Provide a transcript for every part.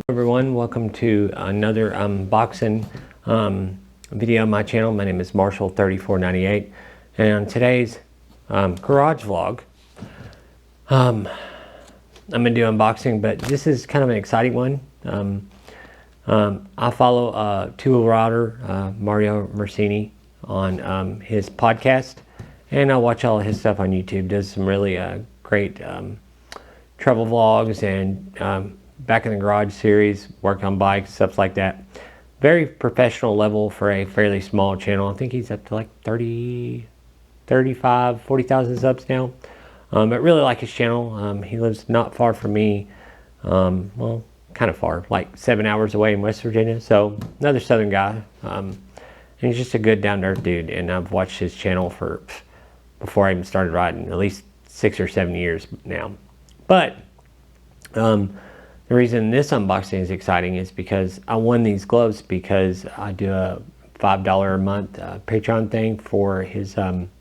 Everyone, welcome to another unboxing video on my channel. My name is Marshall3498, and on today's garage vlog, I'm gonna do unboxing, but this is kind of an exciting one. I follow two-wheel rider Mario Mersini on his podcast, and I watch all of his stuff on YouTube. Does some really great travel vlogs and back in the garage series, work on bikes, stuff like that. Very professional level for a fairly small channel. I think he's up to like 40,000 subs now. But really like his channel. He lives not far from me. Well, kind of far, like 7 hours away in West Virginia. So another Southern guy. And he's just a good down-to-earth dude. And I've watched his channel for, before I even started riding, at least 6 or 7 years now. But the reason this unboxing is exciting is because I won these gloves because I do a $5 a month Patreon thing for his him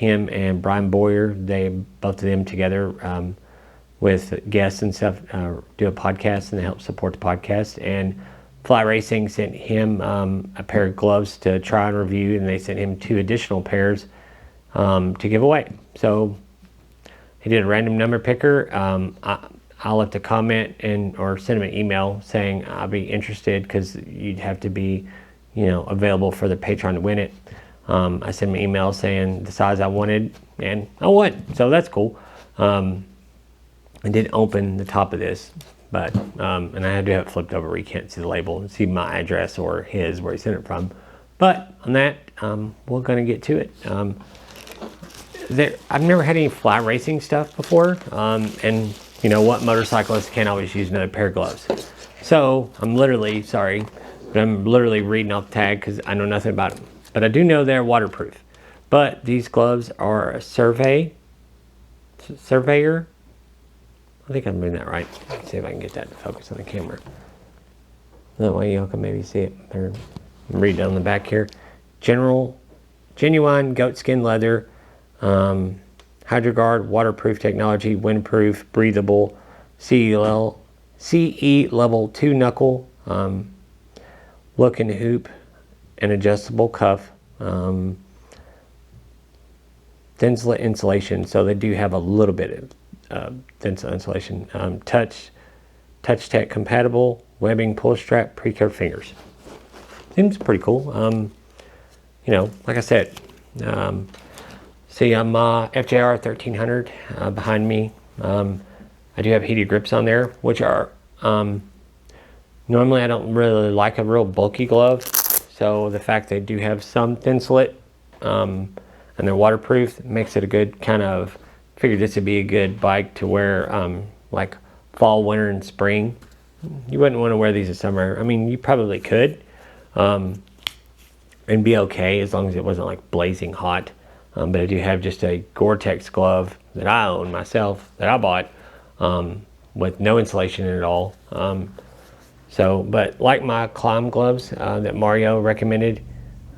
and Brian Boyer. They both of them together with guests and stuff do a podcast, and they help support the podcast. And Fly Racing sent him a pair of gloves to try and review, and they sent him 2 additional pairs to give away. So he did a random number picker. I left a comment or send him an email saying I'll be interested, because you'd have to be, available for the Patreon to win it. I sent him an email saying the size I wanted, and I won. So that's cool. I did open the top of this, but and I had to have it flipped over where you can't see the label and see my address or his where he sent it from. But on that, we're going to get to it. I've never had any Fly Racing stuff before, and you know what, motorcyclists can't always use another pair of gloves. So I'm literally, sorry, but I'm literally reading off the tag because I know nothing about them. But I do know they're waterproof. But these gloves are a Surveyor. I think I'm doing that right. Let's see if I can get that to focus on the camera. That way y'all can maybe see it. I'm reading on the back here. Genuine goatskin leather. HydroGuard, waterproof technology, windproof, breathable, CE level 2 knuckle, look and hoop, and adjustable cuff, thin slit insulation, so they do have a little bit of thin slit insulation, touch tech compatible, webbing, pull strap, pre-curved fingers. Seems pretty cool. Like I said, see, I'm FJR 1300 behind me. I do have heated grips on there, which are, normally I don't really like a real bulky glove. So the fact they do have some thin slit and they're waterproof makes it a good kind of, figured this would be a good bike to wear like fall, winter, and spring. You wouldn't want to wear these in summer. I mean, you probably could and be okay as long as it wasn't like blazing hot. But I do have just a Gore-Tex glove that I own myself, that I bought, with no insulation in it at all. But like my climb gloves that Mario recommended,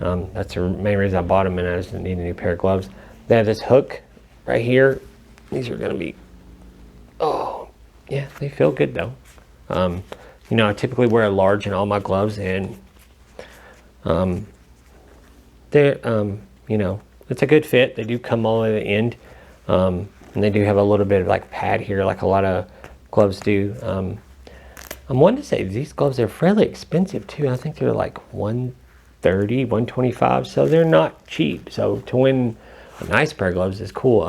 that's the main reason I bought them, and I just need a new pair of gloves. They have this hook right here. These are going to be, oh, yeah, they feel good though. I typically wear a large in all my gloves, and they're, it's a good fit. They do come all the way to the end, and they do have a little bit of like pad here, like a lot of gloves do. I'm wanting to say these gloves are fairly expensive too. I think they're like $130, $125, so they're not cheap. So to win a nice pair of gloves is cool.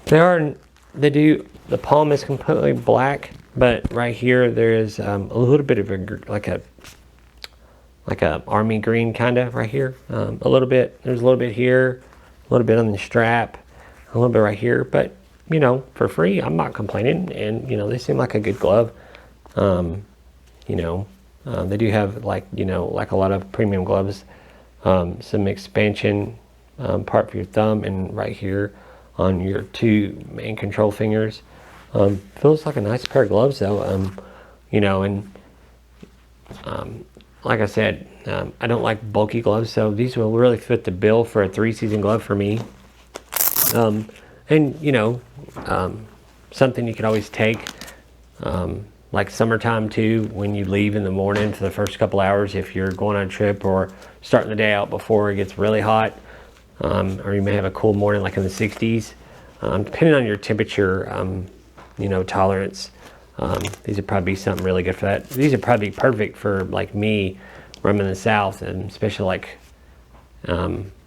The palm is completely black, but right here there is a little bit of like a army green kind of right here. A little bit, there's a little bit here, a little bit on the strap, a little bit right here, but for free, I'm not complaining. And they seem like a good glove. They do have like a lot of premium gloves, some expansion part for your thumb, and right here on your 2 main control fingers. Feels like a nice pair of gloves though. Like I said, I don't like bulky gloves, so these will really fit the bill for a 3-season glove for me. And something you could always take like summertime too, when you leave in the morning for the first couple hours, if you're going on a trip or starting the day out before it gets really hot, or you may have a cool morning like in the 60s, depending on your temperature, tolerance. These would probably be something really good for that. These would probably be perfect for like me where I'm in the South, and especially like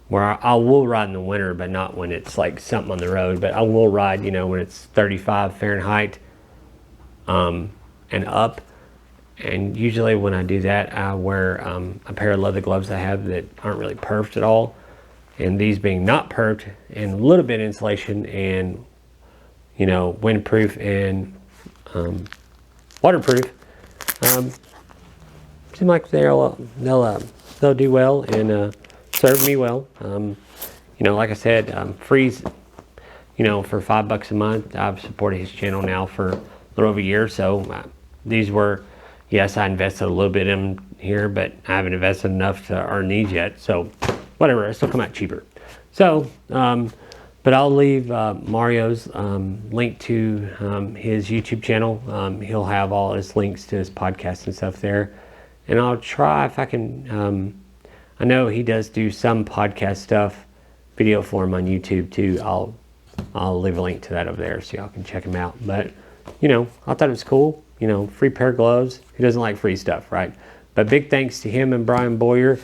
where I will ride in the winter, but not when it's like something on the road. But I will ride, when it's 35 Fahrenheit and up. And usually when I do that, I wear a pair of leather gloves I have that aren't really perfed at all. And these being not perfed and a little bit insulation and, windproof and waterproof, seem like they'll do well and serve me well. Like I said, Freeze, for $5 a month. I've supported his channel now for a little over a year. So these were, yes, I invested a little bit in here, but I haven't invested enough to earn these yet. So whatever, it still come out cheaper. So, but I'll leave Mario's link to his YouTube channel. He'll have all his links to his podcast and stuff there. And I'll try if I can, I know he does do some podcast stuff, video form on YouTube too. I'll leave a link to that over there so y'all can check him out. But, I thought it was cool. Free pair of gloves. Who doesn't like free stuff, right? But big thanks to him and Brian Boyer.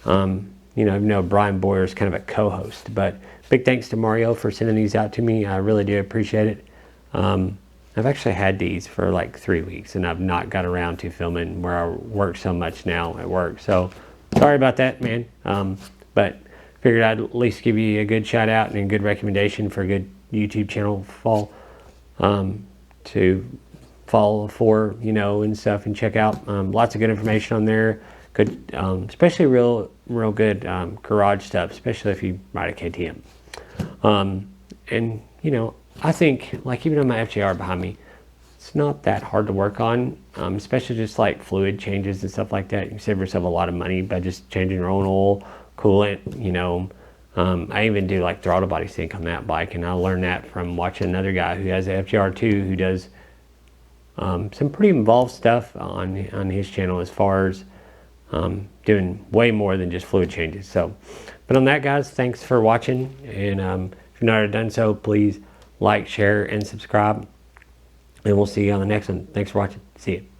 Even though Brian Boyer is kind of a co-host, but big thanks to Mario for sending these out to me. I really do appreciate it. I've actually had these for like 3 weeks and I've not got around to filming where I work so much now at work. So sorry about that, man. But figured I'd at least give you a good shout out and a good recommendation for a good YouTube channel to follow for, and stuff, and check out. Lots of good information on there. Good, especially real good garage stuff, especially if you ride a KTM. And I think, like, even on my FJR behind me, it's not that hard to work on, especially just like fluid changes and stuff like that. You save yourself a lot of money by just changing your own oil, coolant. I even do like throttle body sync on that bike, and I learned that from watching another guy who has a FJR2 who does some pretty involved stuff on his channel as far as doing way more than just fluid changes. So, but on that, guys, thanks for watching. And if you've not already done so, please like, share, and subscribe. And we'll see you on the next one. Thanks for watching. See you.